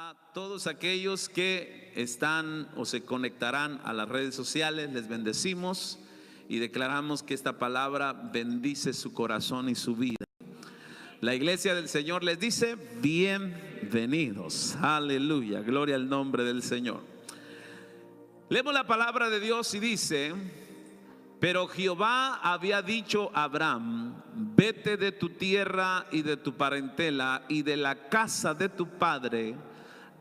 A todos aquellos que están o se conectarán a las redes sociales, les bendecimos y declaramos que esta palabra bendice su corazón y su vida. La iglesia del Señor les dice: bienvenidos. Aleluya, gloria al nombre del Señor. Leemos la palabra de Dios y dice: pero Jehová había dicho a Abraham: vete de tu tierra y de tu parentela y de la casa de tu padre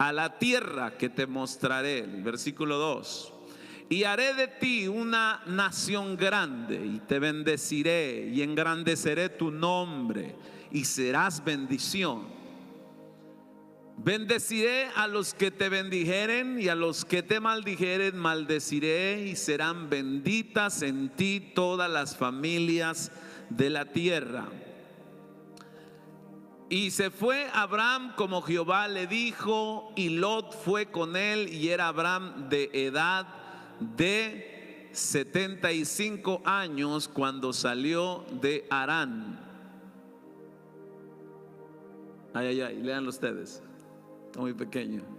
a la tierra que te mostraré. Versículo 2. Y haré de ti una nación grande y te bendeciré y engrandeceré tu nombre y serás bendición. Bendeciré a los que te bendijeren y a los que te maldijeren maldeciré, y serán benditas en ti todas las familias de la tierra. Y se fue Abraham como Jehová le dijo, y Lot fue con él, y era Abraham de edad de 75 años cuando salió de Harán. Ay, léanlo ustedes. Está muy pequeño.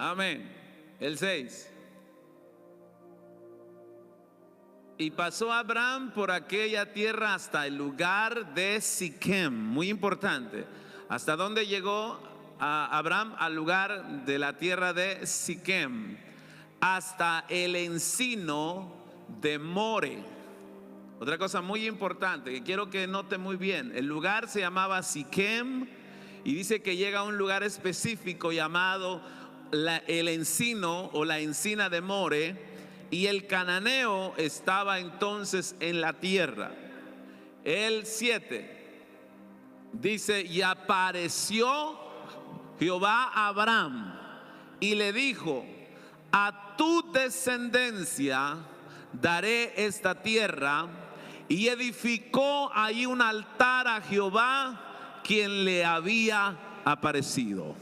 Amén. El 6. Y pasó Abraham por aquella tierra hasta el lugar de Siquem. Muy importante. ¿Hasta dónde llegó Abraham? Al lugar de la tierra de Siquem. Hasta el encino de More. Otra cosa muy importante que quiero que note muy bien: el lugar se llamaba Siquem, y dice que llega a un lugar específico llamado el encino o la encina de More, y el cananeo estaba entonces en la tierra. El 7 dice: y apareció Jehová a Abraham y le dijo: a tu descendencia daré esta tierra. Y edificó ahí un altar a Jehová, quien le había aparecido.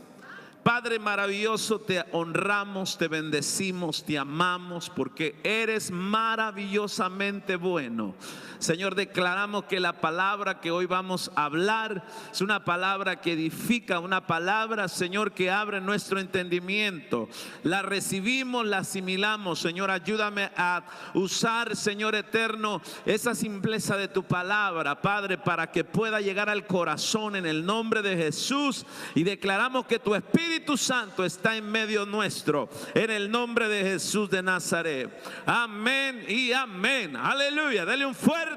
Padre maravilloso, te honramos, te bendecimos, te amamos, porque eres maravillosamente bueno. Señor, declaramos que la palabra que hoy vamos a hablar es una palabra que edifica, una palabra, Señor, que abre nuestro entendimiento. La recibimos, la asimilamos. Señor, ayúdame a usar, Señor eterno, esa simpleza de tu palabra, Padre, para que pueda llegar al corazón en el nombre de Jesús. Y declaramos que tu Espíritu Santo está en medio nuestro, en el nombre de Jesús de Nazaret. Amén y amén. Aleluya. Dale un fuerte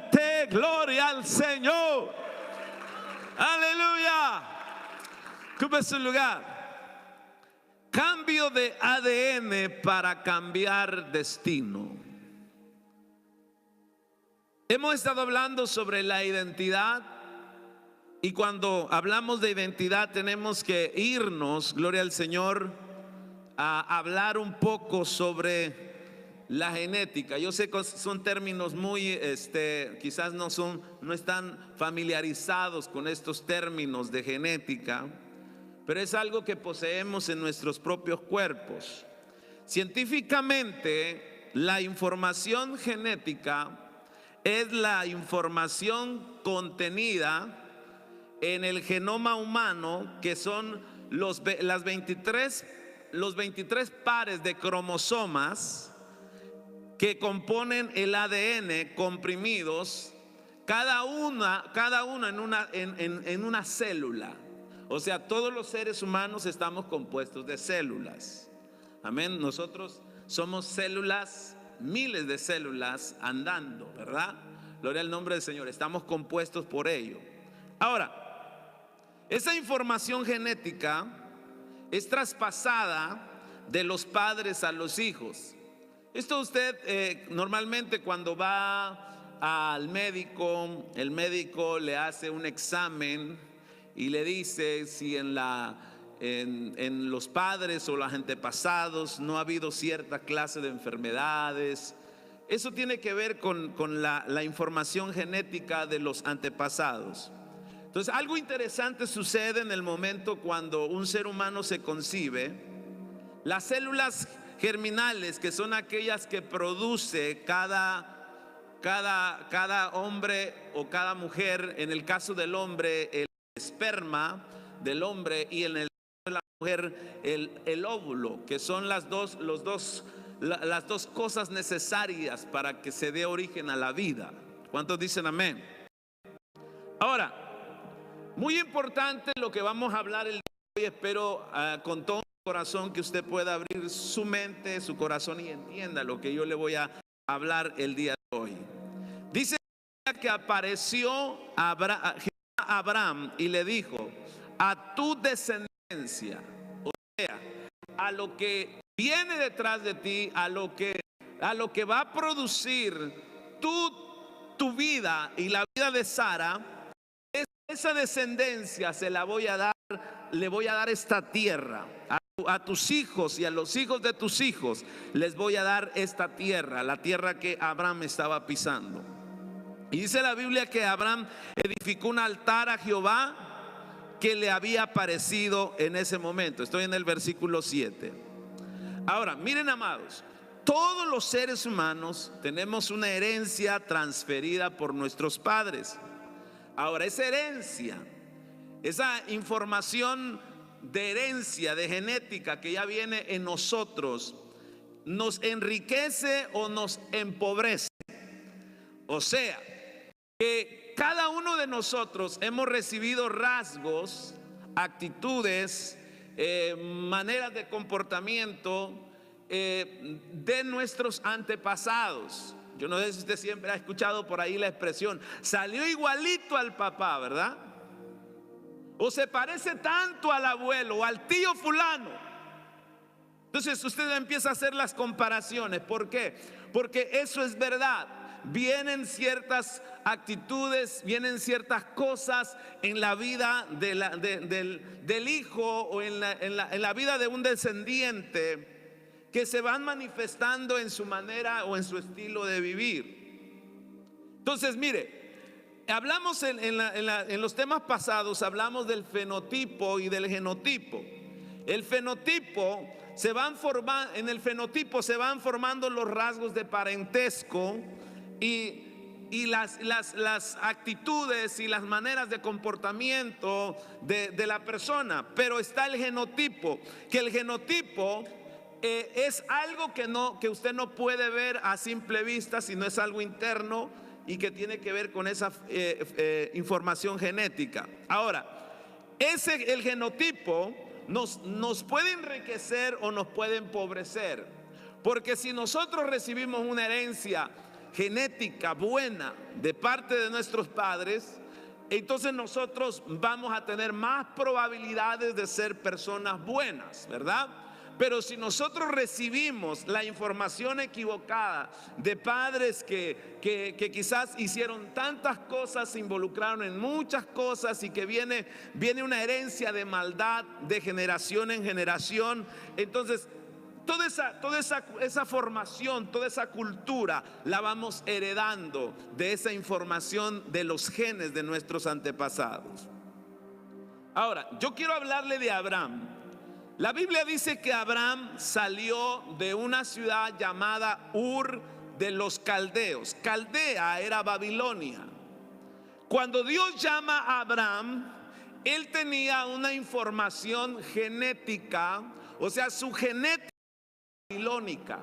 gloria al Señor. Aleluya. Ocupe su lugar. Cambio de ADN para cambiar destino. Hemos estado hablando sobre la identidad. Y cuando hablamos de identidad tenemos que irnos, gloria al Señor, a hablar un poco sobre la genética. Yo sé que son términos muy, quizás no están familiarizados con estos términos de genética, pero es algo que poseemos en nuestros propios cuerpos. Científicamente, la información genética es la información contenida en el genoma humano, que son los 23 pares de cromosomas que componen el ADN comprimidos, cada uno en una célula. O sea, todos los seres humanos estamos compuestos de células. Amén. Nosotros somos células, miles de células andando, ¿verdad? Gloria al nombre del Señor. Estamos compuestos por ello. Ahora, esa información genética es traspasada de los padres a los hijos. Esto usted normalmente cuando va al médico, el médico le hace un examen y le dice si en los padres o los antepasados no ha habido cierta clase de enfermedades. Eso tiene que ver con la información genética de los antepasados. Entonces, algo interesante sucede en el momento cuando un ser humano se concibe. Las células germinales, que son aquellas que produce cada hombre o cada mujer, en el caso del hombre, el esperma del hombre, y en el caso de la mujer, el óvulo, que son las dos cosas necesarias para que se dé origen a la vida. ¿Cuántos dicen amén? Ahora, muy importante lo que vamos a hablar el día de hoy. Espero con todo corazón que usted pueda abrir su mente, su corazón, y entienda lo que yo le voy a hablar el día de hoy. Dice que apareció Abraham y le dijo: a tu descendencia, o sea, a lo que viene detrás de ti, a lo que va a producir tu vida y la vida de Sara, esa descendencia se la voy a dar, le voy a dar esta tierra. A tus hijos y a los hijos de tus hijos les voy a dar esta tierra, la tierra que Abraham estaba pisando. Y dice la Biblia que Abraham edificó un altar a Jehová que le había aparecido en ese momento. Estoy en el versículo 7. Ahora, miren, amados, todos los seres humanos tenemos una herencia transferida por nuestros padres. Ahora, esa herencia, esa información de herencia, de genética que ya viene en nosotros, nos enriquece o nos empobrece. O sea, que cada uno de nosotros hemos recibido rasgos, actitudes, maneras de comportamiento de nuestros antepasados. Yo no sé si usted siempre ha escuchado por ahí la expresión: salió igualito al papá, ¿verdad? O se parece tanto al abuelo o al tío fulano. Entonces usted empieza a hacer las comparaciones. ¿Por qué? Porque eso es verdad. Vienen ciertas actitudes, vienen ciertas cosas en la vida del hijo o en la vida de un descendiente, que se van manifestando en su manera o en su estilo de vivir. Entonces, mire, hablamos en los temas pasados, hablamos del fenotipo y del genotipo. El fenotipo en el fenotipo se van formando los rasgos de parentesco y las actitudes y las maneras de comportamiento de la persona. Pero está el genotipo, que el genotipo es algo que usted no puede ver a simple vista, sino es algo interno y que tiene que ver con esa información genética. Ahora, el genotipo nos puede enriquecer o nos puede empobrecer, porque si nosotros recibimos una herencia genética buena de parte de nuestros padres, entonces nosotros vamos a tener más probabilidades de ser personas buenas, ¿verdad? Pero si nosotros recibimos la información equivocada de padres que quizás hicieron tantas cosas, se involucraron en muchas cosas, y que viene una herencia de maldad de generación en generación, entonces toda esa formación, toda esa cultura la vamos heredando de esa información de los genes de nuestros antepasados. Ahora, yo quiero hablarle de Abraham. La Biblia dice que Abraham salió de una ciudad llamada Ur de los Caldeos. Caldea era Babilonia. Cuando Dios llama a Abraham, él tenía una información genética, o sea, su genética babilónica.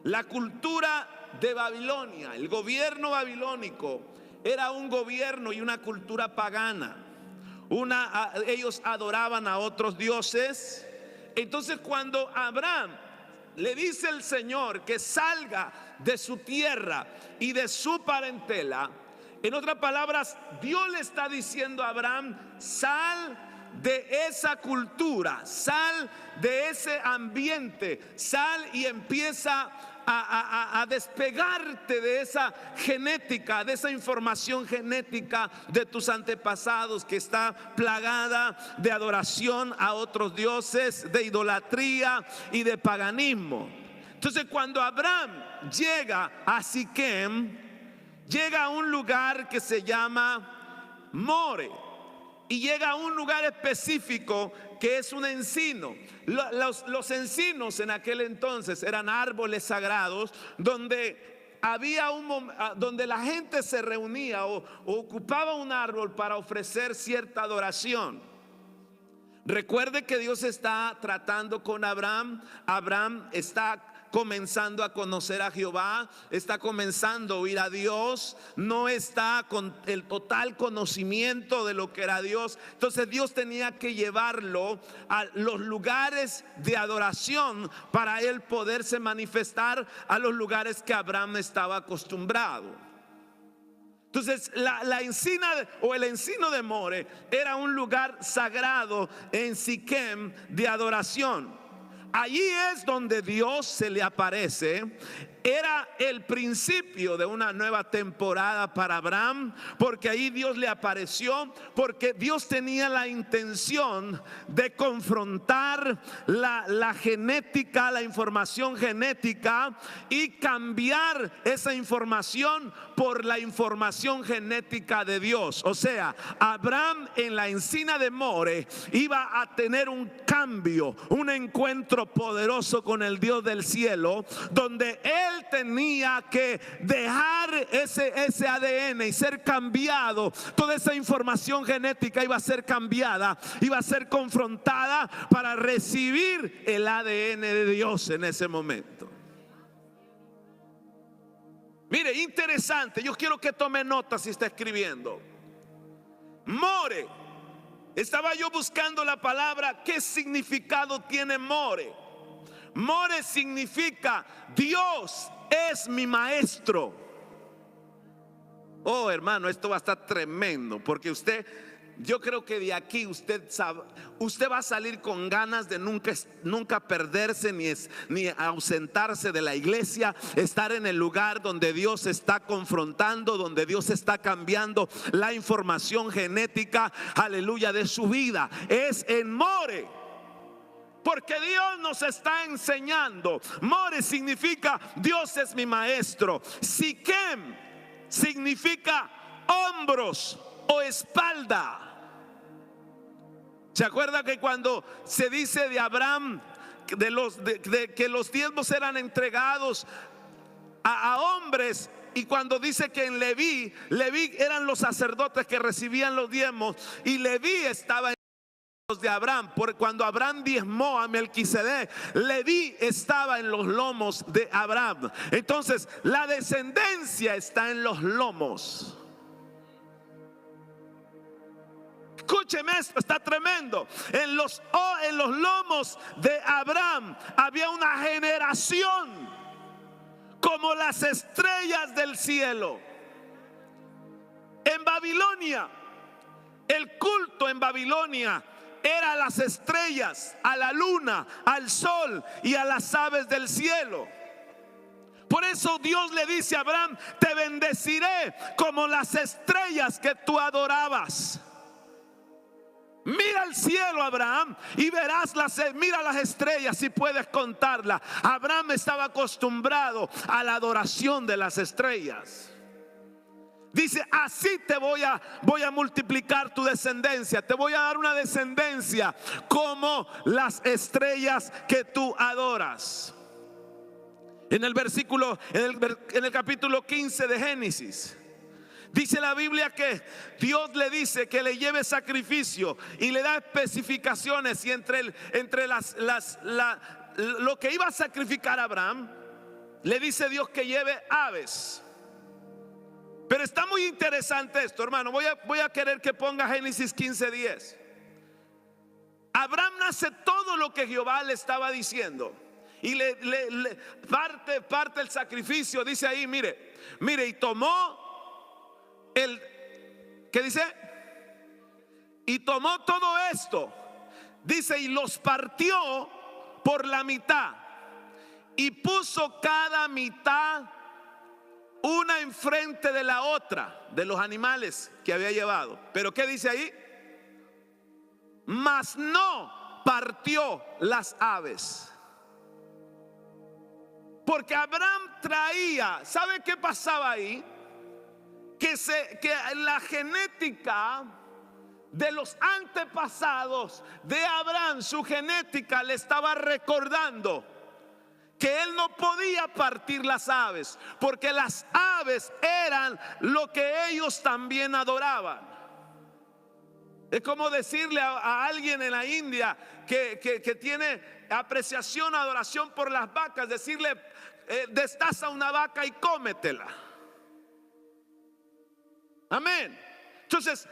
La cultura de Babilonia, el gobierno babilónico, era un gobierno y una cultura pagana. Ellos adoraban a otros dioses. Entonces, cuando Abraham le dice el Señor que salga de su tierra y de su parentela, en otras palabras, Dios le está diciendo a Abraham: sal de esa cultura, sal de ese ambiente, sal y empieza a despegarte de esa genética, de esa información genética de tus antepasados, que está plagada de adoración a otros dioses, de idolatría y de paganismo. Entonces, cuando Abraham llega a Siquem, llega a un lugar que se llama More. y llega a un lugar específico que es un encino. Los encinos en aquel entonces eran árboles sagrados donde había donde la gente se reunía o ocupaba un árbol para ofrecer cierta adoración. Recuerde que Dios está tratando con Abraham. Abraham está comenzando a conocer a Jehová, está comenzando a oír a Dios, no está con el total conocimiento de lo que era Dios. Entonces Dios tenía que llevarlo a los lugares de adoración para él poderse manifestar a los lugares que Abraham estaba acostumbrado. Entonces la encina o el encino de More era un lugar sagrado en Siquem de adoración. Allí es donde Dios se le aparece. Era el principio de una nueva temporada para Abraham, porque ahí Dios le apareció, porque Dios tenía la intención de confrontar la genética, la información genética, y cambiar esa información por la información genética de Dios. O sea, Abraham en la encina de More iba a tener un cambio, un encuentro poderoso con el Dios del cielo, donde él tenía que dejar ese ADN y ser cambiado. Toda esa información genética iba a ser cambiada, iba a ser confrontada para recibir el ADN de Dios en ese momento. Mire, interesante. Yo quiero que tome nota si está escribiendo. More. Estaba yo buscando la palabra. ¿Qué significado tiene More? More significa Dios es mi maestro. Oh, hermano, esto va a estar tremendo, porque yo creo que de aquí usted va a salir con ganas de nunca perderse ni ausentarse de la iglesia, estar en el lugar donde Dios está confrontando, donde Dios está cambiando la información genética, aleluya, de su vida. Es en More. Porque Dios nos está enseñando. More significa Dios es mi maestro. Siquem significa hombros o espalda. ¿Se acuerda que cuando se dice de Abraham que los diezmos eran entregados a hombres? Y cuando dice que en Leví eran los sacerdotes que recibían los diezmos, y Leví estaba en de Abraham, porque cuando Abraham diezmó a Melquisedec, Leví estaba en los lomos de Abraham. Entonces la descendencia está en los lomos. Escúcheme esto, está tremendo. En los lomos de Abraham había una generación como las estrellas del cielo. En Babilonia, el culto en Babilonia era a las estrellas, a la luna, al sol y a las aves del cielo. Por eso Dios le dice a Abraham: te bendeciré como las estrellas que tú adorabas. Mira al cielo, Abraham, y verás mira las estrellas si puedes contarlas. Abraham estaba acostumbrado a la adoración de las estrellas. Dice: así te voy a multiplicar tu descendencia. Te voy a dar una descendencia como las estrellas que tú adoras. En el capítulo 15 de Génesis, dice la Biblia que Dios le dice que le lleve sacrificio y le da especificaciones, y entre lo que iba a sacrificar Abraham, le dice Dios que lleve aves. Pero está muy interesante esto, hermano. Voy a querer que ponga Génesis 15:10. Abraham hace todo lo que Jehová le estaba diciendo, y le parte el sacrificio. Dice ahí, mire, y tomó ¿qué dice? Y tomó todo esto, dice, y los partió por la mitad, y puso cada mitad una enfrente de la otra, de los animales que había llevado. Pero ¿qué dice ahí? Mas no partió las aves. Porque Abraham traía, ¿sabe qué pasaba ahí? Que la genética de los antepasados de Abraham, su genética le estaba recordando que él no podía partir las aves, porque las aves eran lo que ellos también adoraban. Es como decirle a alguien en la India que tiene apreciación, adoración por las vacas, decirle, destaza una vaca y cómetela. Amén. Entonces,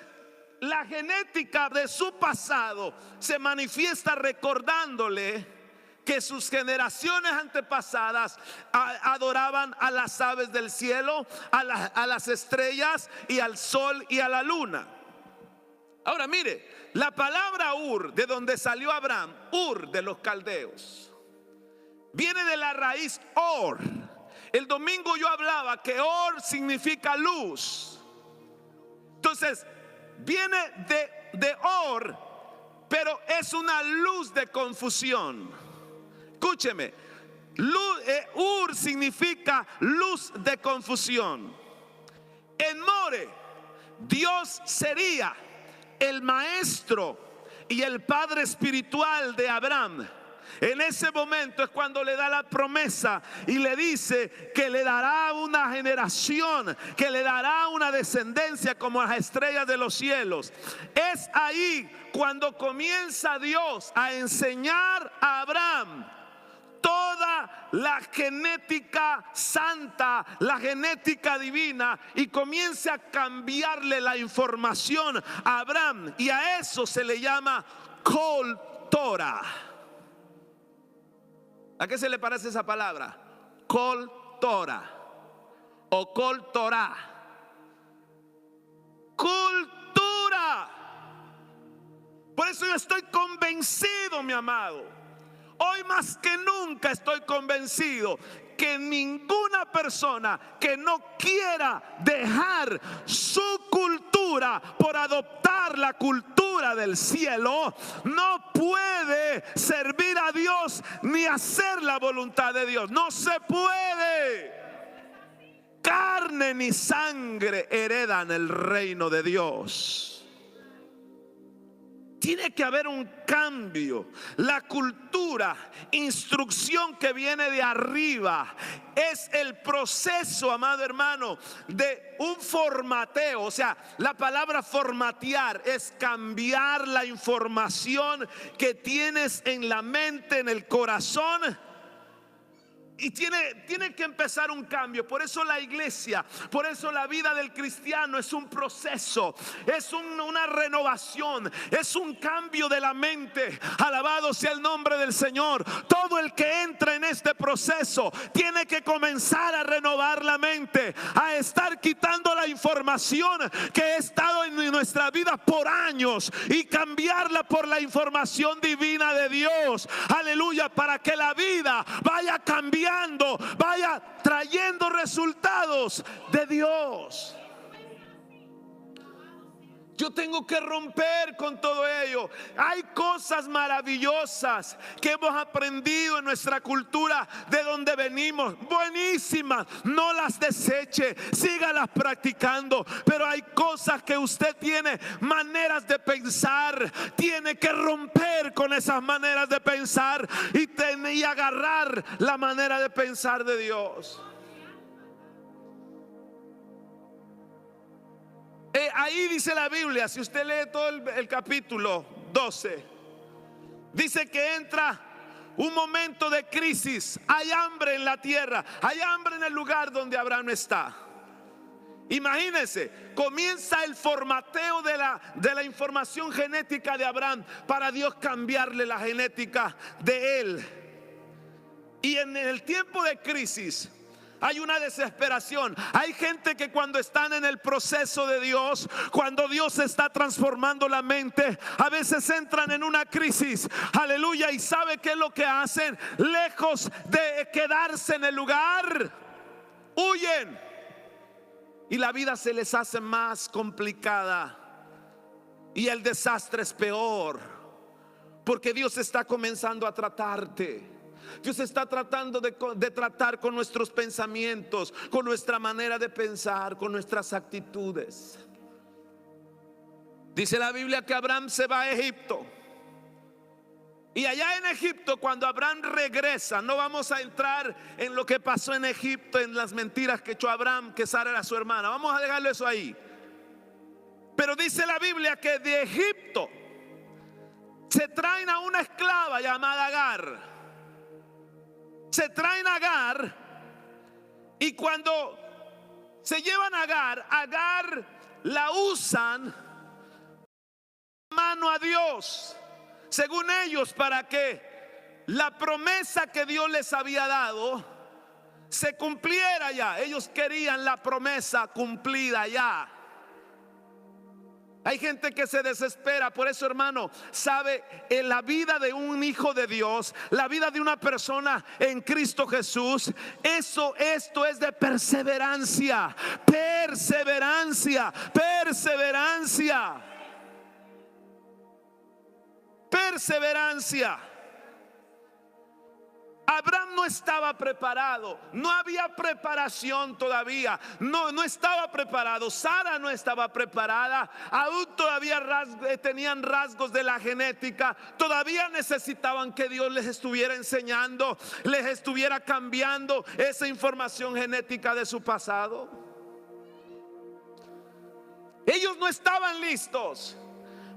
la genética de su pasado se manifiesta recordándole que sus generaciones antepasadas adoraban a las aves del cielo, a las estrellas y al sol y a la luna. Ahora mire, la palabra Ur, de donde salió Abraham, Ur de los caldeos, viene de la raíz Or. El domingo yo hablaba que Or significa luz. Entonces, viene de Or, pero es una luz de confusión. Escúcheme, Ur significa luz de confusión. En More, Dios sería el maestro y el padre espiritual de Abraham. En ese momento es cuando le da la promesa y le dice que le dará una generación, que le dará una descendencia como las estrellas de los cielos. Es ahí cuando comienza Dios a enseñar a Abraham toda la genética santa, la genética divina, y comienza a cambiarle la información a Abraham, y a eso se le llama Kol Torah. ¿A qué se le parece esa palabra? Kol Torah o Kol Torah. Cultura. Por eso yo estoy convencido, mi amado. Hoy más que nunca estoy convencido que ninguna persona que no quiera dejar su cultura por adoptar la cultura del cielo no puede servir a Dios ni hacer la voluntad de Dios. No se puede. Carne ni sangre heredan el reino de Dios. Tiene que haber un cambio. La cultura, instrucción que viene de arriba, es el proceso, amado hermano, de un formateo. O sea, la palabra formatear es cambiar la información que tienes en la mente, en el corazón. Y tiene que empezar un cambio. Por eso la iglesia, por eso la vida del cristiano es un proceso, es una renovación, es un cambio de la mente. Alabado sea el nombre del Señor. Todo el que entra en este proceso tiene que comenzar a renovar la mente, a estar quitando la información que ha estado en nuestra vida por años y cambiarla por la información divina de Dios. Aleluya, para que la vida vaya cambiando, vaya trayendo resultados de Dios. Yo tengo que romper con todo ello. Hay cosas maravillosas que hemos aprendido en nuestra cultura de donde venimos, buenísimas, no las deseche, sígalas practicando. Pero hay cosas que usted tiene, maneras de pensar, tiene que romper con esas maneras de pensar y agarrar la manera de pensar de Dios. Ahí dice la Biblia, si usted lee todo el capítulo 12, dice que entra un momento de crisis. Hay hambre en la tierra, hay hambre en el lugar donde Abraham está. Imagínense, comienza el formateo de la información genética de Abraham para Dios cambiarle la genética de él. Y en el tiempo de crisis hay una desesperación. Hay gente que cuando están en el proceso de Dios, cuando Dios está transformando la mente, a veces entran en una crisis. Aleluya. Y ¿sabe qué es lo que hacen? Lejos de quedarse en el lugar, huyen. Y la vida se les hace más complicada. Y el desastre es peor. Porque Dios está comenzando a tratarte. Dios está tratando de tratar con nuestros pensamientos, con nuestra manera de pensar, con nuestras actitudes. Dice la Biblia que Abraham se va a Egipto. Y allá en Egipto, cuando Abraham regresa, no vamos a entrar en lo que pasó en Egipto, en las mentiras que echó Abraham, que Sara era su hermana. Vamos a dejarlo eso ahí. Pero dice la Biblia que de Egipto se traen a una esclava llamada Agar. Se traen a Agar, y cuando se llevan a Agar, Agar la usan mano a Dios, según ellos, para que la promesa que Dios les había dado se cumpliera ya. Ellos querían la promesa cumplida ya. Hay gente que se desespera. Por eso, hermano, sabe, en la vida de un hijo de Dios, la vida de una persona en Cristo Jesús, esto es de perseverancia, perseverancia, perseverancia, perseverancia. Abraham no estaba preparado, no había preparación todavía, no estaba preparado. Sara no estaba preparada, aún todavía tenían rasgos de la genética, todavía necesitaban que Dios les estuviera enseñando, les estuviera cambiando esa información genética de su pasado. Ellos no estaban listos.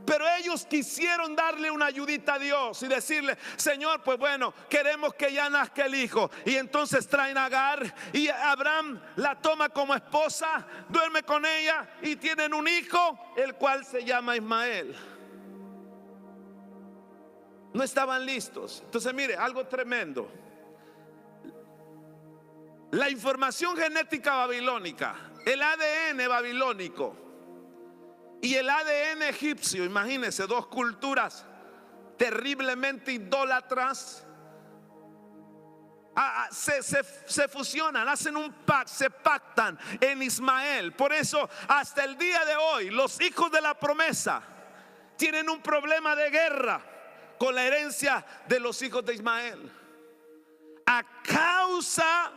Pero ellos quisieron darle una ayudita a Dios y decirle: Señor, pues bueno, queremos que ya nazca el hijo. Y entonces traen a Agar, y Abraham la toma como esposa, duerme con ella y tienen un hijo, el cual se llama Ismael. No estaban listos. Entonces mire, algo tremendo. La información genética babilónica, el ADN babilónico y el ADN egipcio, imagínense, dos culturas terriblemente idólatras, se fusionan, hacen un pacto, se pactan en Ismael. Por eso hasta el día de hoy los hijos de la promesa tienen un problema de guerra con la herencia de los hijos de Ismael, a causa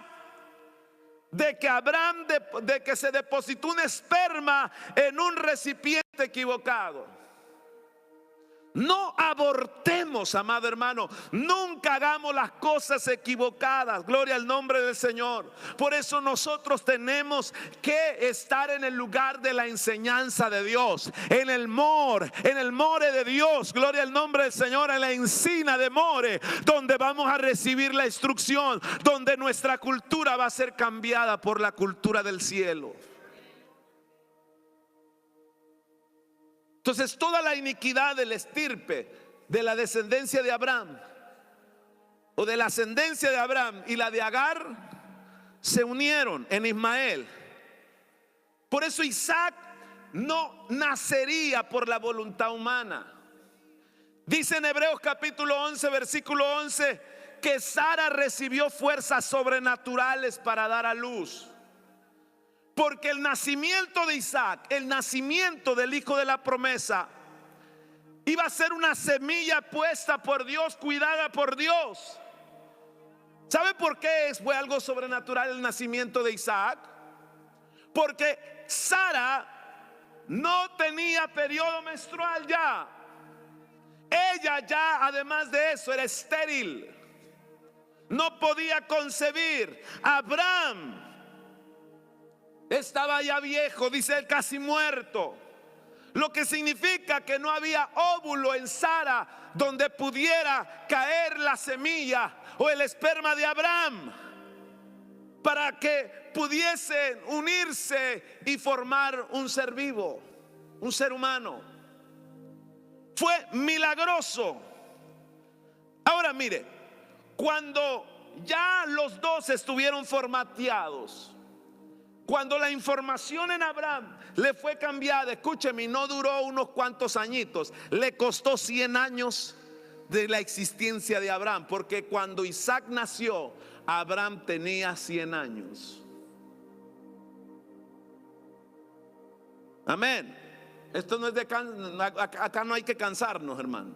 de que Abraham, de que se depositó un esperma en un recipiente equivocado. No abortemos, amado hermano, nunca hagamos las cosas equivocadas. Gloria al nombre del Señor. Por eso nosotros tenemos que estar en el lugar de la enseñanza de Dios, en el more de Dios. Gloria al nombre del Señor, en la encina de more, donde vamos a recibir la instrucción, donde nuestra cultura va a ser cambiada por la cultura del cielo. Entonces toda la iniquidad del estirpe de la descendencia de Abraham, o de la ascendencia de Abraham y la de Agar, se unieron en Ismael. Por eso Isaac no nacería por la voluntad humana. Dice en Hebreos capítulo 11 versículo 11 que Sara recibió fuerzas sobrenaturales para dar a luz. Porque el nacimiento de Isaac, el nacimiento del hijo de la promesa, iba a ser una semilla puesta por Dios, cuidada por Dios. ¿Sabe por qué fue algo sobrenatural el nacimiento de Isaac? Porque Sara no tenía periodo menstrual ya. Ella ya, además de eso, era estéril. No podía concebir. Abraham estaba ya viejo, dice él, casi muerto. Lo que significa que no había óvulo en Sara donde pudiera caer la semilla o el esperma de Abraham para que pudiesen unirse y formar un ser vivo, un ser humano. Fue milagroso. Ahora mire, cuando ya los dos estuvieron formateados, cuando la información en Abraham le fue cambiada, escúcheme, no duró unos cuantos añitos, le costó 100 años de la existencia de Abraham, porque cuando Isaac nació, Abraham tenía 100 años. Amén. Esto no es de acá no hay que cansarnos, hermano.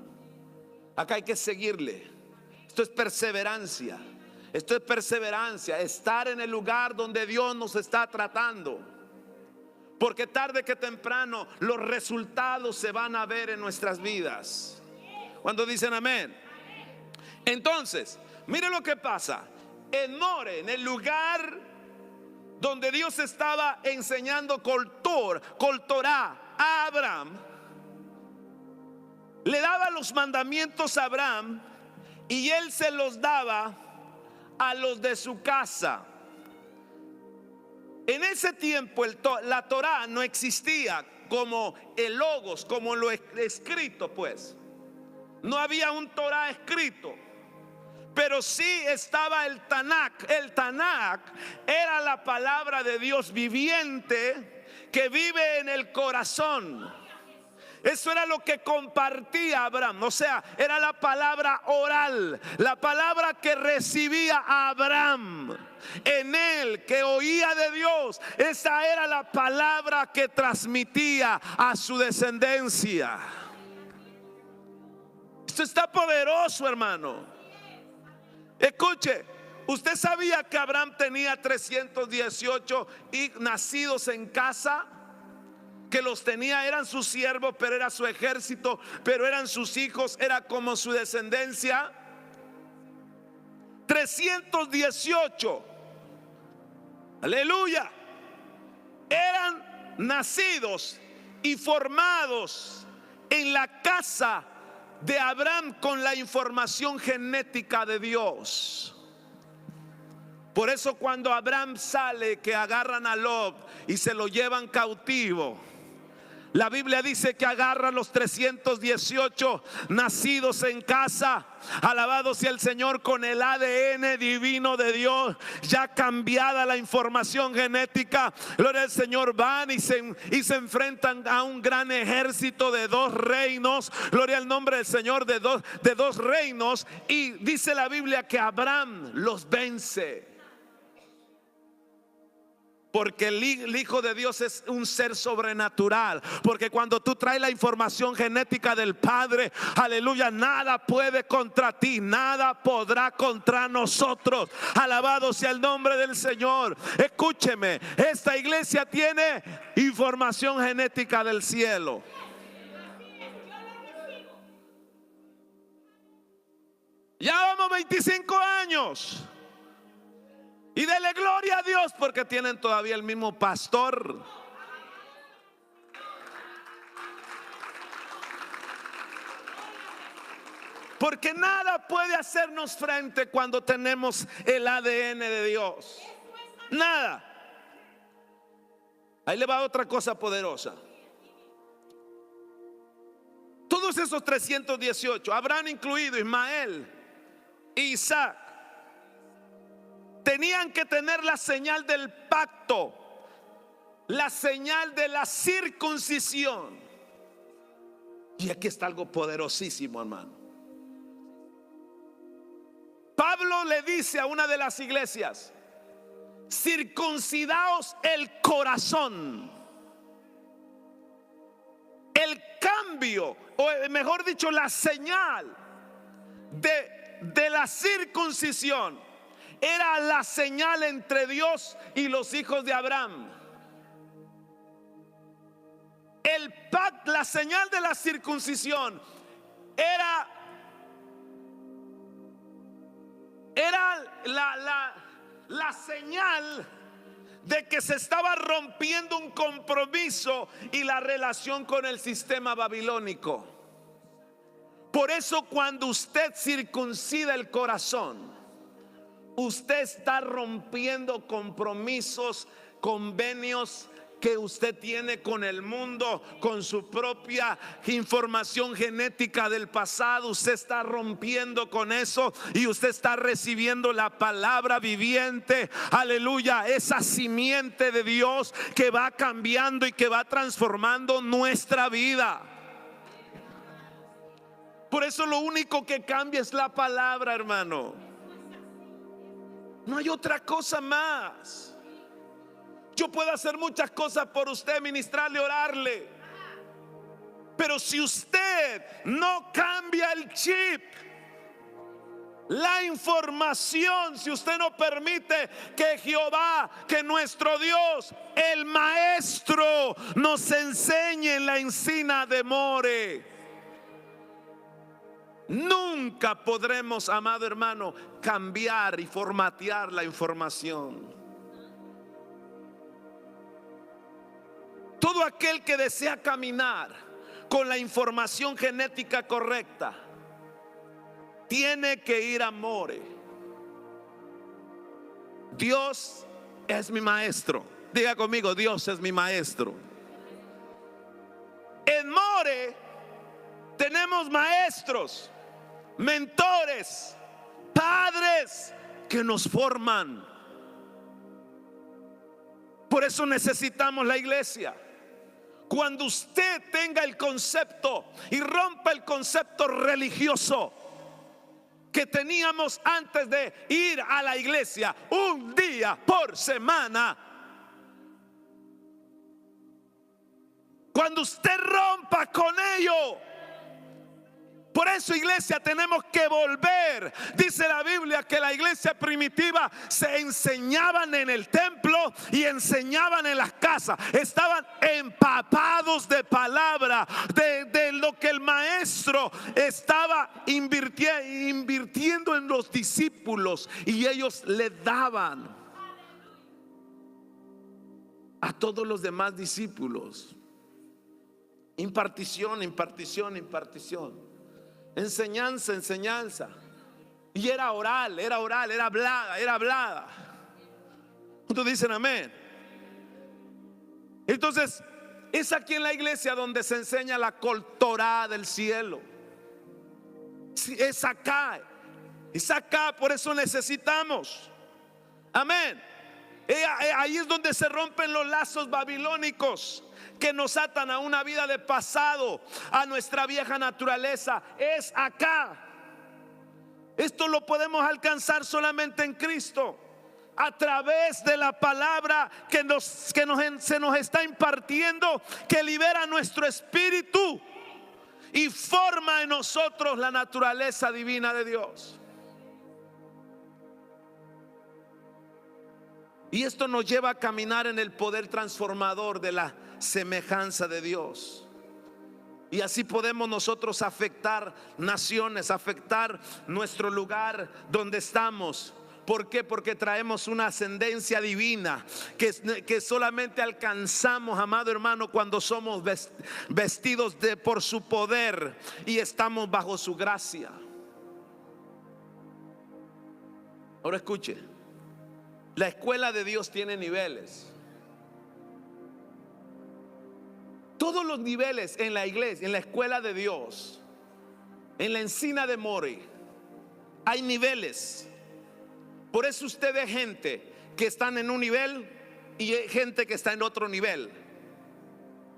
Acá hay que seguirle. Esto es perseverancia. Esto es perseverancia, estar en el lugar donde Dios nos está tratando. porque tarde que temprano los resultados se van a ver en nuestras vidas. Cuando dicen amén. Entonces, mire lo que pasa. En More, en el lugar donde Dios estaba enseñando Col Torah a Abraham, le daba los mandamientos a Abraham y él se los daba a los de su casa. En ese tiempo la Torá no existía como el Logos, como lo escrito, pues. No había un Torá escrito, pero sí estaba el Tanakh. El Tanakh era la palabra de Dios viviente que vive en el corazón. Eso era lo que compartía Abraham, o sea, era la palabra oral, la palabra que recibía a Abraham en él, que oía de Dios. Esa era la palabra que transmitía a su descendencia. Esto está poderoso, hermano. Escuche, ¿usted sabía que Abraham tenía 318 nacidos en casa? Que los tenía, eran sus siervos, pero era su ejército, pero eran sus hijos, era como su descendencia. 318, aleluya, eran nacidos y formados en la casa de Abraham con la información genética de Dios. Por eso cuando Abraham sale, que agarran a Lot y se lo llevan cautivo, la Biblia dice que agarra los 318 nacidos en casa, alabado sea el Señor, con el ADN divino de Dios, ya cambiada la información genética. Gloria al Señor, van y se enfrentan a un gran ejército de 2 reinos. Gloria al nombre del Señor, de dos reinos. Y dice la Biblia que Abraham los vence. Porque el Hijo de Dios es un ser sobrenatural. Porque cuando tú traes la información genética del Padre, aleluya, nada puede contra ti, nada podrá contra nosotros. Alabado sea el nombre del Señor. Escúcheme, esta iglesia tiene información genética del cielo. Ya vamos 25 años. Y dele gloria a Dios porque tienen todavía el mismo pastor. Porque nada puede hacernos frente cuando tenemos el ADN de Dios. Nada. Ahí le va otra cosa poderosa. Todos esos 318, Abraham incluido, Ismael, Isaac, tenían que tener la señal del pacto, la señal de la circuncisión. Y aquí está algo poderosísimo, hermano. Pablo le dice a una de las iglesias: circuncidaos el corazón. El cambio, o mejor dicho, la señal de la circuncisión era la señal entre Dios y los hijos de Abraham. El pacto, la señal de la circuncisión era la señal de que se estaba rompiendo un compromiso y la relación con el sistema babilónico. Por eso cuando usted circuncida el corazón, usted está rompiendo compromisos, convenios que usted tiene con el mundo, con su propia información genética del pasado. Usted está rompiendo con eso y usted está recibiendo la palabra viviente, aleluya, esa simiente de Dios que va cambiando y que va transformando nuestra vida. Por eso lo único que cambia es la palabra, hermano. No hay otra cosa más. Yo puedo hacer muchas cosas por usted, ministrarle, orarle, pero si usted no cambia el chip, la información, si usted no permite que Jehová, que nuestro Dios, el Maestro, nos enseñe en la encina de More, nunca podremos, amado hermano, cambiar y formatear la información. Todo aquel que desea caminar con la información genética correcta tiene que ir a More. Dios es mi maestro. Diga conmigo, Dios es mi maestro. En More tenemos maestros, mentores, padres que nos forman. Por eso necesitamos la iglesia. Cuando usted tenga el concepto y rompa el concepto religioso que teníamos antes de ir a la iglesia un día por semana, cuando usted rompa con ello, por eso, iglesia, tenemos que volver. Dice la Biblia que la iglesia primitiva se enseñaban en el templo y enseñaban en las casas. Estaban empapados de palabra, de lo que el maestro estaba invirtiendo en los discípulos, y ellos le daban a todos los demás discípulos. Impartición, impartición, impartición. Enseñanza, enseñanza. Y era oral, era hablada, era hablada. ¿Cuántos dicen amén? Entonces, es aquí en la iglesia donde se enseña la Torá del cielo. Es acá, por eso necesitamos. Amén. Ahí es donde se rompen los lazos babilónicos que nos atan a una vida de pasado, a nuestra vieja naturaleza. Es acá. Esto lo podemos alcanzar solamente en Cristo, a través de la palabra que se nos está impartiendo, que libera nuestro espíritu y forma en nosotros la naturaleza divina de Dios. Y esto nos lleva a caminar en el poder transformador de la semejanza de Dios. Y así podemos nosotros afectar naciones, afectar nuestro lugar donde estamos. ¿Por qué? Porque traemos una ascendencia divina que solamente alcanzamos, amado hermano, cuando somos vestidos por su poder y estamos bajo su gracia. Ahora escuche, la escuela de Dios tiene niveles. Todos los niveles en la iglesia, en la escuela de Dios, en la encina de More, hay niveles. Por eso usted ve gente que están en un nivel y gente que está en otro nivel.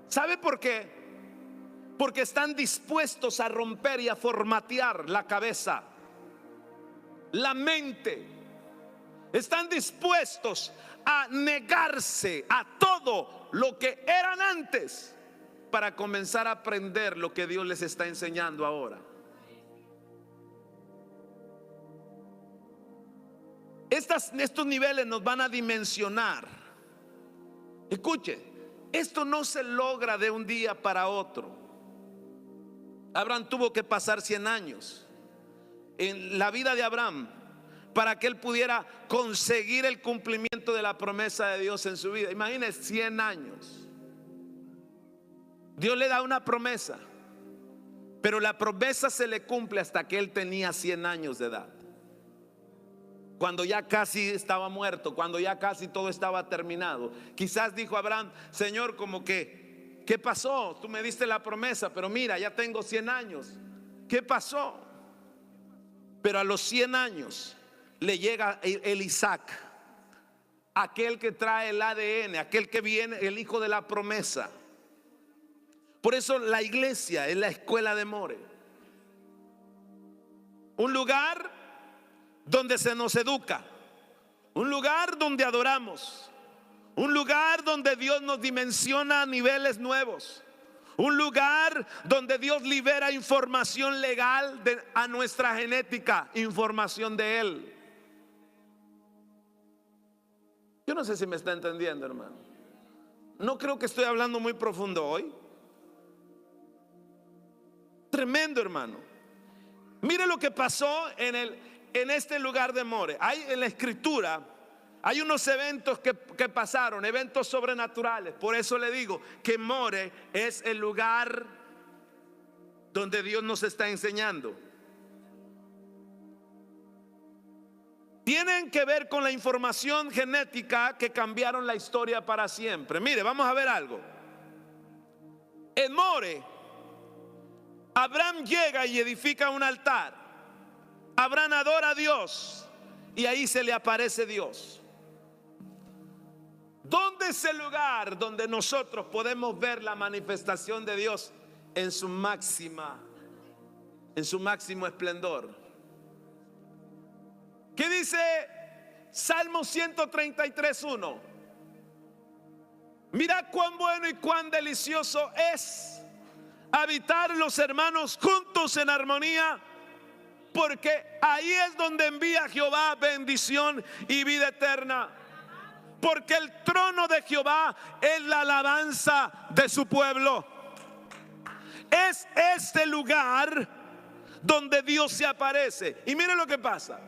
¿Sabe por qué? Porque están dispuestos a romper y a formatear la cabeza, la mente. Están dispuestos a negarse a todo lo que eran antes para comenzar a aprender lo que Dios les está enseñando ahora. Estos niveles nos van a dimensionar. Escuche, esto no se logra de un día para otro. Abraham tuvo que pasar 100 años en la vida de Abraham para que él pudiera conseguir el cumplimiento de la promesa de Dios en su vida. Imagínense, 100 años. Dios le da una promesa, pero la promesa se le cumple hasta que él tenía 100 años de edad. Cuando ya casi estaba muerto, cuando ya casi todo estaba terminado. Quizás dijo Abraham: Señor, como que, ¿qué pasó? Tú me diste la promesa, pero mira, ya tengo 100 años. ¿Qué pasó? Pero a los 100 años le llega el Isaac, aquel que trae el ADN, aquel que viene, el hijo de la promesa. Por eso la iglesia es la escuela de More, un lugar donde se nos educa, un lugar donde adoramos, un lugar donde Dios nos dimensiona a niveles nuevos, Un lugar donde Dios libera información legal a nuestra genética, información de Él. Yo no sé si me está entendiendo, hermano. No creo que estoy hablando muy profundo hoy. Tremendo, hermano. Mire lo que pasó en este lugar de More. Hay en la escritura, hay unos eventos que pasaron, eventos sobrenaturales. Por eso le digo que More es el lugar donde Dios nos está enseñando. Tienen que ver con la información genética que cambiaron la historia para siempre. Mire, vamos a ver algo. En More, Abraham llega y edifica un altar. Abraham adora a Dios y ahí se le aparece Dios. ¿Dónde es el lugar donde nosotros podemos ver la manifestación de Dios en su máximo esplendor? ¿Qué dice Salmo 133:1? Mira cuán bueno y cuán delicioso es habitar los hermanos juntos en armonía, porque ahí es donde envía Jehová bendición y vida eterna. Porque el trono de Jehová es la alabanza de su pueblo. Es este lugar donde Dios se aparece. Y miren lo que pasa.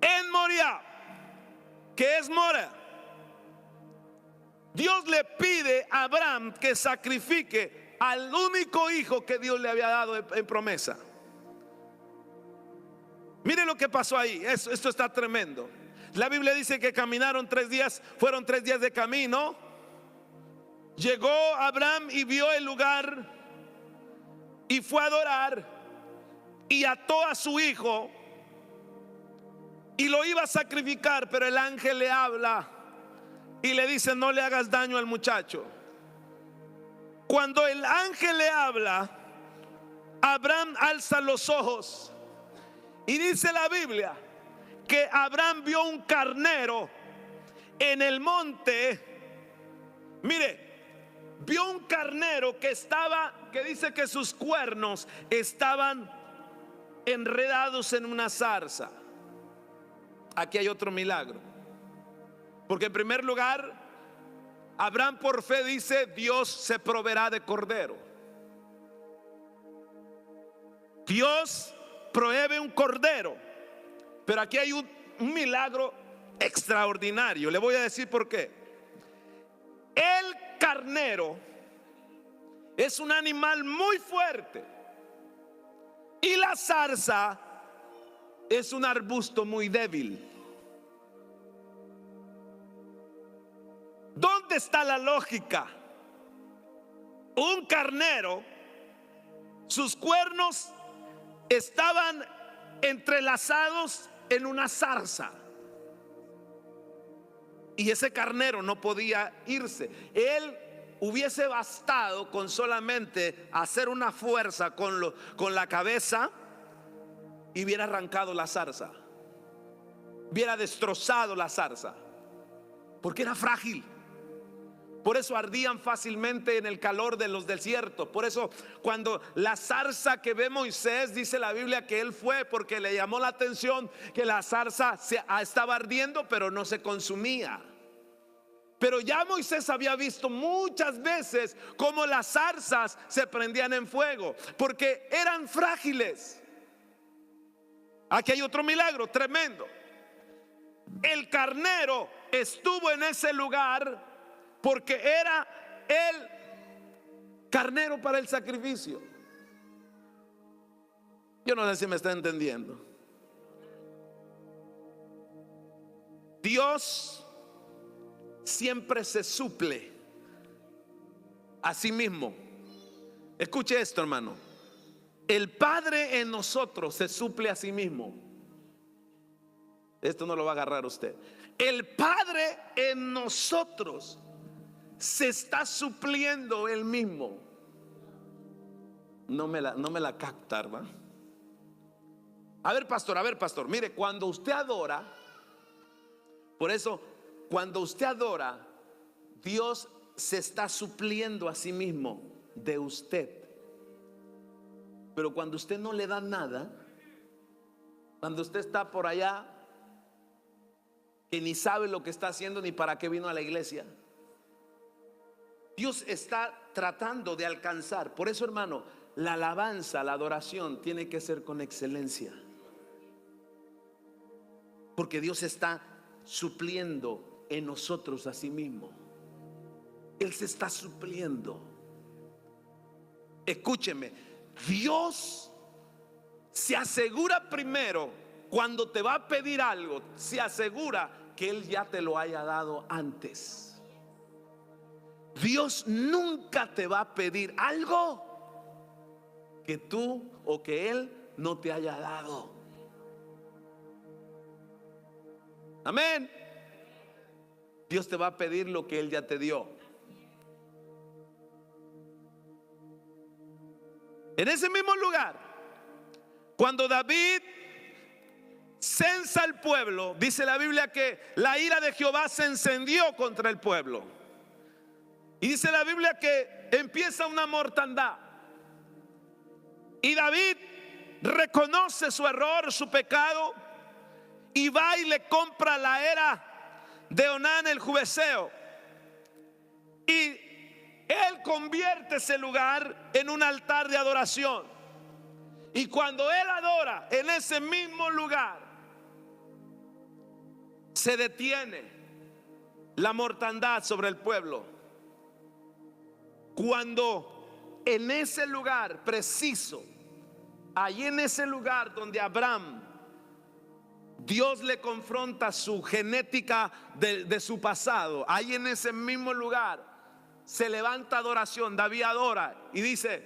En Moriah, que es Mora, Dios le pide a Abraham que sacrifique al único hijo que Dios le había dado en promesa. Mire lo que pasó ahí. Esto está tremendo. La Biblia dice que caminaron 3 días, fueron 3 días de camino. Llegó Abraham y vio el lugar y fue a adorar y ató a su hijo y lo iba a sacrificar, pero el ángel le habla y le dice: no le hagas daño al muchacho. Cuando el ángel le habla, Abraham alza los ojos y dice la Biblia que Abraham vio un carnero en el monte. Mire, vio un carnero que dice que sus cuernos estaban enredados en una zarza. Aquí hay otro milagro. Porque en primer lugar, Abraham por fe dice: Dios se proveerá de cordero. Dios provee un cordero. Pero aquí hay un milagro extraordinario. Le voy a decir por qué. El carnero es un animal muy fuerte y la zarza es un arbusto muy débil. ¿Dónde está la lógica? Un carnero, sus cuernos estaban entrelazados en una zarza y ese carnero no podía irse. Él hubiese bastado con solamente hacer una fuerza con la cabeza y hubiera arrancado la zarza, hubiera destrozado la zarza, porque era frágil. Por eso ardían fácilmente en el calor de los desiertos. Por eso cuando la zarza que ve Moisés, dice la Biblia que él fue porque le llamó la atención que la zarza estaba ardiendo pero no se consumía. Pero ya Moisés había visto muchas veces cómo las zarzas se prendían en fuego porque eran frágiles. Aquí hay otro milagro tremendo. El carnero estuvo en ese lugar porque era el carnero para el sacrificio. Yo no sé si me está entendiendo. Dios siempre se suple a sí mismo. Escuche esto, hermano. El Padre en nosotros se suple a sí mismo. Esto no lo va a agarrar usted. El Padre en nosotros se está supliendo él mismo. No me la capta, ¿va? A ver, pastor, mire, cuando usted adora, por eso, cuando usted adora, Dios se está supliendo a sí mismo de usted. Pero cuando usted no le da nada, cuando usted está por allá, que ni sabe lo que está haciendo ni para qué vino a la iglesia, Dios está tratando de alcanzar. Por eso, hermano, la alabanza, la adoración tiene que ser con excelencia, porque Dios está supliendo en nosotros a sí mismo. Él se está supliendo. Escúcheme, Dios se asegura primero, cuando te va a pedir algo, se asegura que Él ya te lo haya dado antes. Dios nunca te va a pedir algo que tú o que Él no te haya dado. Amén. Dios te va a pedir lo que Él ya te dio. En ese mismo lugar, cuando David censa al pueblo, dice la Biblia que la ira de Jehová se encendió contra el pueblo. Y dice la Biblia que empieza una mortandad. Y David reconoce su error, su pecado, y va y le compra la era de Onán el Jebuseo. Y él convierte ese lugar en un altar de adoración. Y cuando él adora en ese mismo lugar, se detiene la mortandad sobre el pueblo. Cuando en ese lugar preciso, allí en ese lugar donde Abraham, Dios le confronta su genética de su pasado, ahí en ese mismo lugar se levanta adoración. David adora y dice: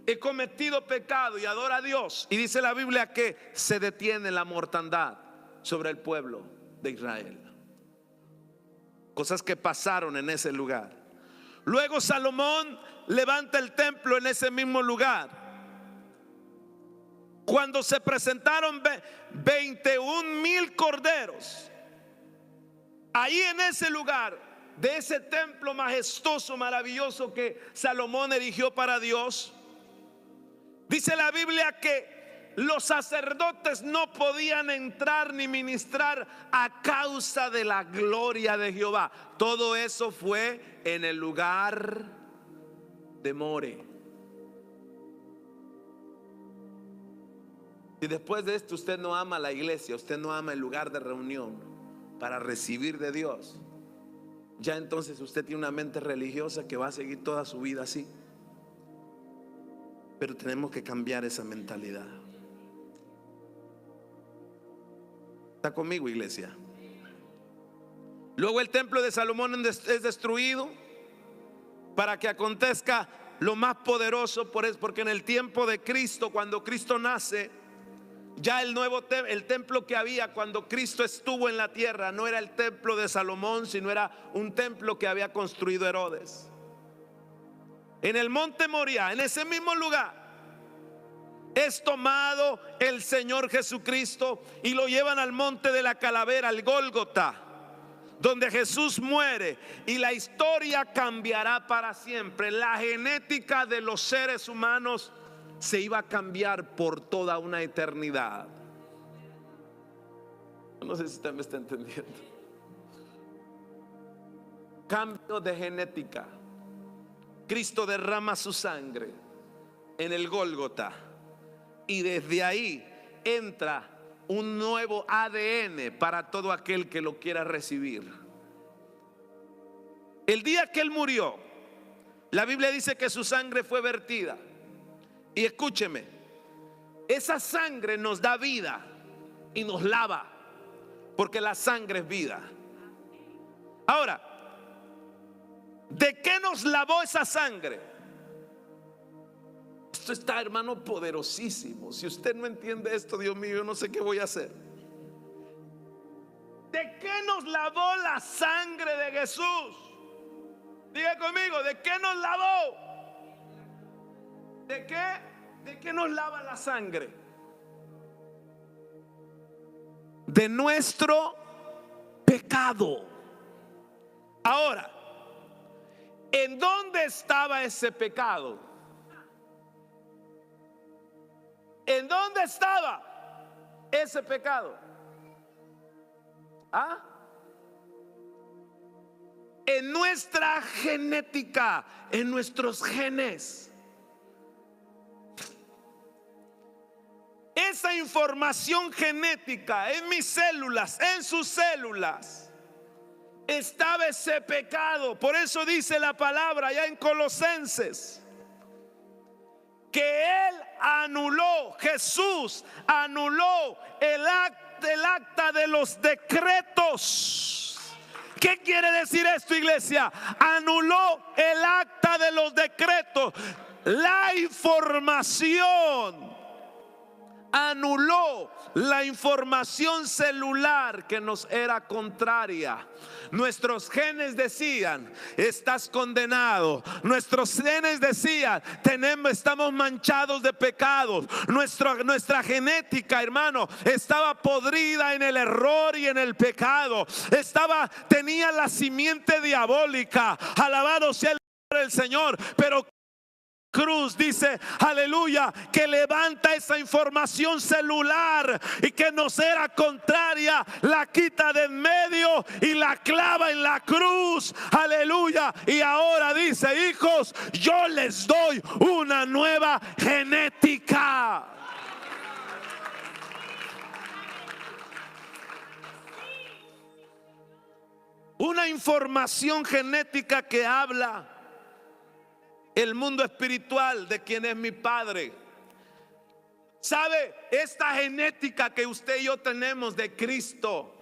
he cometido pecado, y adora a Dios. Y dice la Biblia que se detiene la mortandad sobre el pueblo de Israel. Cosas que pasaron en ese lugar. Luego Salomón levanta el templo en ese mismo lugar. Cuando se presentaron 21,000 corderos, ahí en ese lugar de ese templo majestuoso, maravilloso que Salomón erigió para Dios, dice la Biblia que los sacerdotes no podían entrar ni ministrar a causa de la gloria de Jehová. Todo eso fue en el lugar de More. Y después de esto usted no ama la iglesia, usted no ama el lugar de reunión para recibir de Dios, ya entonces usted tiene una mente religiosa que va a seguir toda su vida así. Pero tenemos que cambiar esa mentalidad. ¿Está conmigo, iglesia? Luego el templo de Salomón es destruido para que acontezca lo más poderoso, porque en el tiempo de Cristo, cuando Cristo nace, ya el templo que había cuando Cristo estuvo en la tierra no era el templo de Salomón, sino era un templo que había construido Herodes. En el monte Moriah, en ese mismo lugar, es tomado el Señor Jesucristo y lo llevan al monte de la calavera, al Gólgota, donde Jesús muere, y la historia cambiará para siempre. La genética de los seres humanos se iba a cambiar por toda una eternidad. No sé si usted me está entendiendo. Cambio de genética. Cristo derrama su sangre en el Gólgota, y desde ahí entra un nuevo ADN para todo aquel que lo quiera recibir. El día que Él murió, la Biblia dice que su sangre fue vertida. Y escúcheme, esa sangre nos da vida y nos lava, porque la sangre es vida. Ahora, ¿de qué nos lavó esa sangre? Esto está, hermano, poderosísimo. Si usted no entiende esto, Dios mío, yo no sé qué voy a hacer. ¿De qué nos lavó la sangre de Jesús? Diga conmigo, ¿de qué nos lavó? ¿De qué? ¿De qué nos lava la sangre? De nuestro pecado. Ahora, ¿En dónde estaba ese pecado? ¿En dónde estaba ese pecado? ¿Ah? En nuestra genética, en nuestros genes. Esa información genética en mis células, en sus células, estaba ese pecado. Por eso dice la palabra ya en Colosenses, que Él anuló, Jesús anuló el acta de los decretos. ¿Qué quiere decir esto, iglesia? Anuló el acta de los decretos, la información. Anuló la información celular que nos era contraria. Nuestros genes decían: estás condenado. Nuestros genes decían: estamos manchados de pecados. Nuestra genética, hermano, estaba podrida en el error y en el pecado. Tenía la simiente diabólica. Alabado sea el nombre del Señor. Pero cruz dice, aleluya, que levanta esa información celular y que nos era contraria, la quita de en medio y la clava en la cruz, aleluya. Y ahora dice: hijos, yo les doy una nueva genética. Una información genética que habla el mundo espiritual de quien es mi Padre. ¿Sabe? Esta genética que usted y yo tenemos de Cristo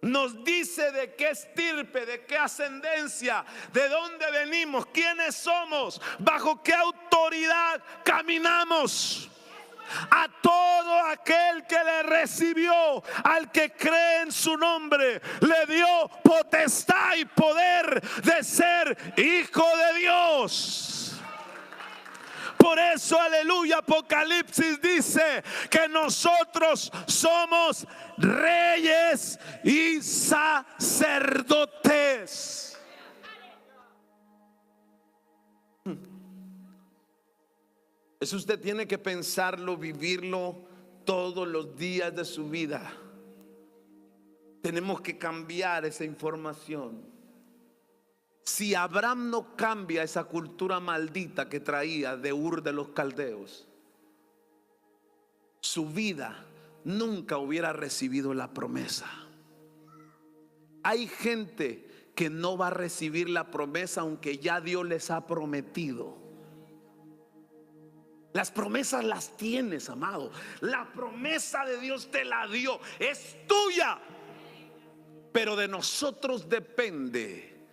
nos dice de qué estirpe, de qué ascendencia, de dónde venimos, quiénes somos, bajo qué autoridad caminamos. A todo aquel que le recibió, al que cree en su nombre, le dio potestad y poder de ser hijo de Dios. Por eso, aleluya, Apocalipsis dice que nosotros somos reyes y sacerdotes. Eso usted tiene que pensarlo, vivirlo todos los días de su vida. Tenemos que cambiar esa información. Si Abraham no cambia esa cultura maldita que traía de Ur de los Caldeos, su vida nunca hubiera recibido la promesa. Hay gente que no va a recibir la promesa aunque ya Dios les ha prometido. Las promesas las tienes, amado. La promesa de Dios te la dio, es tuya. Pero de nosotros depende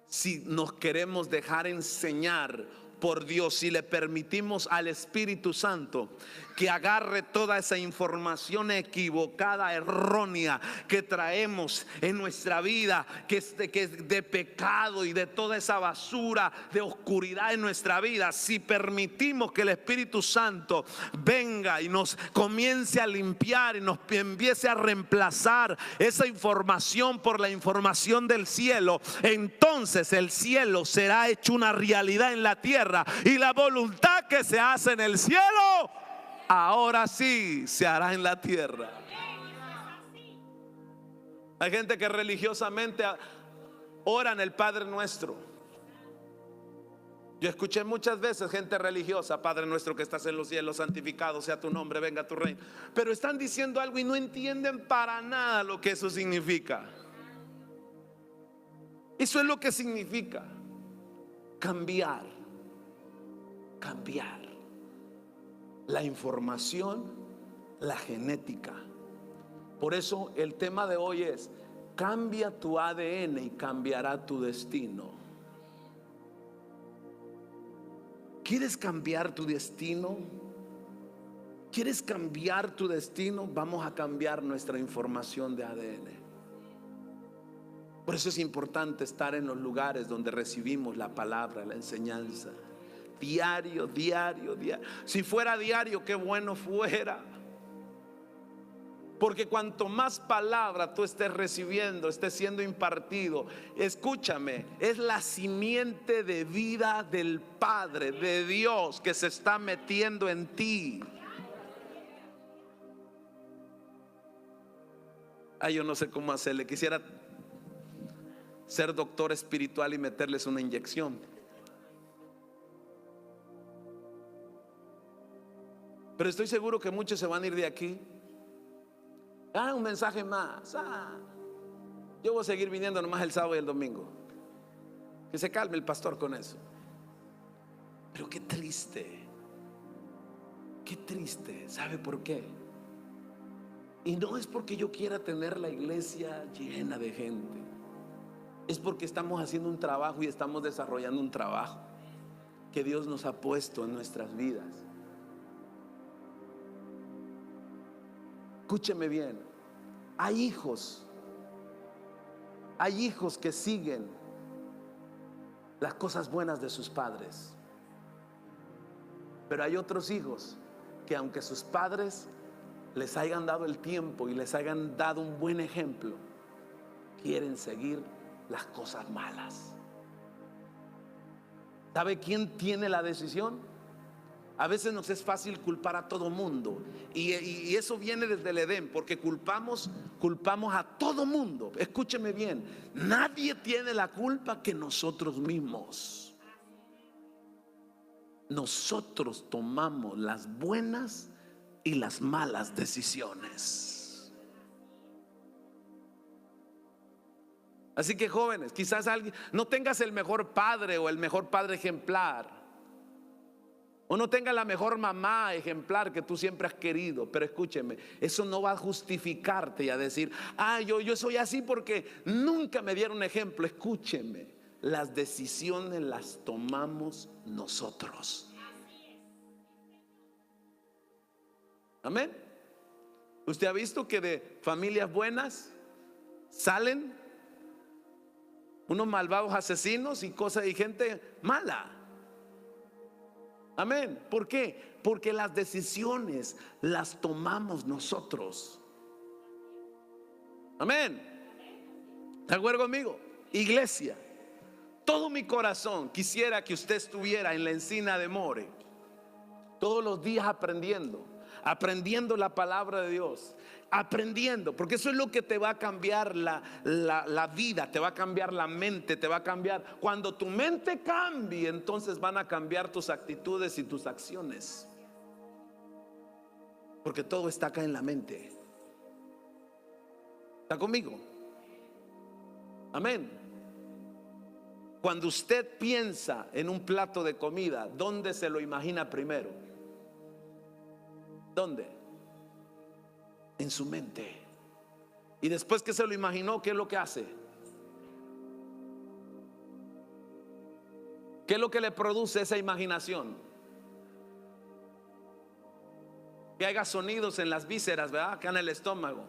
si nos queremos dejar enseñar por Dios, si le permitimos al Espíritu Santo que agarre toda esa información equivocada, errónea que traemos en nuestra vida, que es de pecado y de toda esa basura de oscuridad en nuestra vida. Si permitimos que el Espíritu Santo venga y nos comience a limpiar y nos empiece a reemplazar esa información por la información del cielo, entonces el cielo será hecho una realidad en la tierra, y la voluntad que se hace en el cielo ahora sí se hará en la tierra. Hay gente que religiosamente ora en el Padre Nuestro. Yo escuché muchas veces gente religiosa: Padre nuestro que estás en los cielos, santificado sea tu nombre, venga tu reino. Pero están diciendo algo y no entienden para nada lo que eso significa. Eso es lo que significa cambiar la información, la genética. Por eso el tema de hoy es: cambia tu ADN y cambiará tu destino. ¿Quieres cambiar tu destino? ¿Quieres cambiar tu destino? Vamos a cambiar nuestra información de ADN. Por eso es importante estar en los lugares donde recibimos la palabra, la enseñanza. Diario. Si fuera diario, qué bueno fuera. Porque cuanto más palabra tú estés recibiendo, estés siendo impartido, escúchame, es la simiente de vida del Padre, de Dios, que se está metiendo en ti. Ay, yo no sé cómo hacerle. Quisiera ser doctor espiritual y meterles una inyección. Pero estoy seguro que muchos se van a ir de aquí. Un mensaje más. Yo voy a seguir viniendo nomás el sábado y el domingo. Que se calme el pastor con eso. Pero qué triste. Qué triste. ¿Sabe por qué? Y no es porque yo quiera tener la iglesia llena de gente. Es porque estamos haciendo un trabajo y estamos desarrollando un trabajo que Dios nos ha puesto en nuestras vidas. Escúcheme bien. Hay hijos que siguen las cosas buenas de sus padres. Pero hay otros hijos que, aunque sus padres les hayan dado el tiempo y les hayan dado un buen ejemplo, quieren seguir las cosas malas. ¿Sabe quién tiene la decisión? A veces nos es fácil culpar a todo mundo, y eso viene desde el Edén, porque culpamos a todo mundo. Escúcheme bien, nadie tiene la culpa que nosotros mismos. Nosotros tomamos las buenas y las malas decisiones. Así que, jóvenes, quizás alguien no tengas el mejor padre o el mejor padre ejemplar, o no tengas la mejor mamá ejemplar que tú siempre has querido, pero escúcheme, eso no va a justificarte y a decir, yo soy así porque nunca me dieron ejemplo. Escúcheme, las decisiones las tomamos nosotros. Amén. ¿Usted ha visto que de familias buenas salen unos malvados asesinos y cosas y gente mala? Amén. ¿Por qué? Porque las decisiones las tomamos nosotros. Amén. ¿Está de acuerdo conmigo? Iglesia, todo mi corazón quisiera que usted estuviera en la encina de More todos los días aprendiendo la palabra de Dios, aprendiendo, porque eso es lo que te va a cambiar la vida, te va a cambiar la mente, te va a cambiar. Cuando tu mente cambie, entonces van a cambiar tus actitudes y tus acciones, porque todo está acá en la mente. ¿Está conmigo? Amén. Cuando usted piensa en un plato de comida, ¿dónde se lo imagina primero? ¿Dónde? En su mente. Y después que se lo imaginó, ¿qué es lo que hace? ¿Qué es lo que le produce esa imaginación? Que haga sonidos en las vísceras, ¿verdad? Acá en el estómago.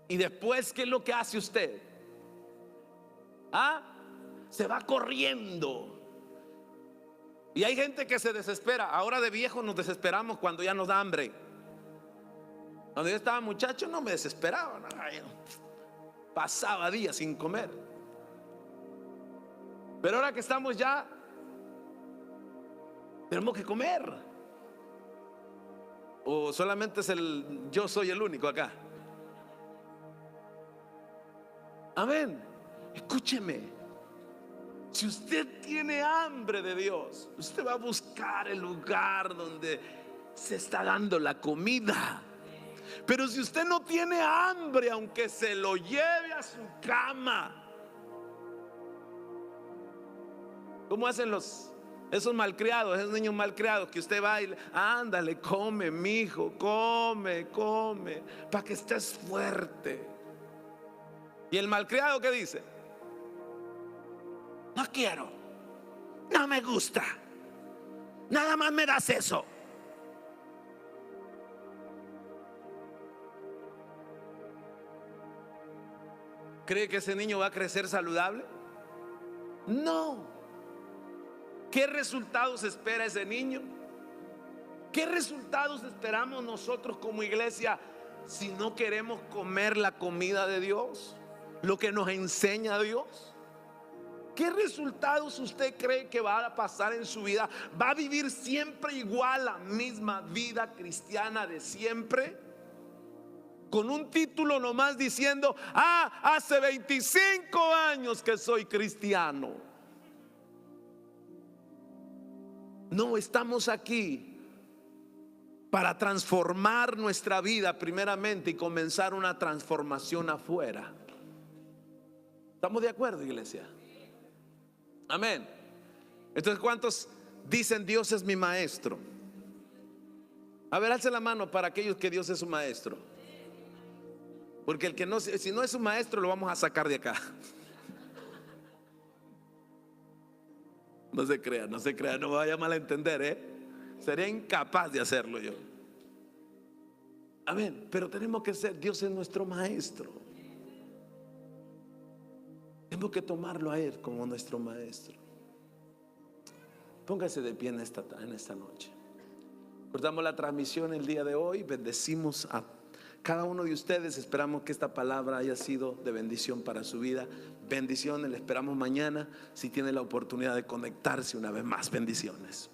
Y después, ¿qué es lo que hace usted? Se va corriendo. Y hay gente que se desespera. Ahora de viejos nos desesperamos cuando ya nos da hambre. Cuando yo estaba muchacho no me desesperaba. Pasaba días sin comer. Pero ahora que estamos ya, tenemos que comer. O solamente yo soy el único acá. Amén. Escúcheme. Si usted tiene hambre de Dios, usted va a buscar el lugar donde se está dando la comida. Pero si usted no tiene hambre, aunque se lo lleve a su cama, ¿cómo hacen esos malcriados, esos niños malcriados que usted va y ándale, come, mijo, come, para que estés fuerte? Y el malcriado, ¿qué dice? No quiero, no me gusta, nada más me das eso. ¿Cree que ese niño va a crecer saludable? No. ¿Qué resultados espera ese niño? ¿Qué resultados esperamos nosotros como iglesia si no queremos comer la comida de Dios, lo que nos enseña Dios? ¿Qué resultados usted cree que va a pasar en su vida? ¿Va a vivir siempre igual la misma vida cristiana de siempre? Con un título nomás diciendo: hace 25 años que soy cristiano. No, estamos aquí para transformar nuestra vida primeramente y comenzar una transformación afuera. ¿Estamos de acuerdo, iglesia? Amén. Entonces, ¿cuántos dicen Dios es mi maestro? A ver, alce la mano para aquellos que Dios es su maestro. Porque el que no, si no es su maestro, lo vamos a sacar de acá. No se crea, no se crea, no me vaya a malentender, sería incapaz de hacerlo yo. Amén. Pero tenemos que ser, Dios es nuestro maestro. Tenemos que tomarlo a Él como nuestro maestro. Póngase de pie en esta noche. Cortamos la transmisión el día de hoy. Bendecimos a cada uno de ustedes. Esperamos que esta palabra haya sido de bendición para su vida. Bendiciones, le esperamos mañana si tiene la oportunidad de conectarse una vez más. Bendiciones.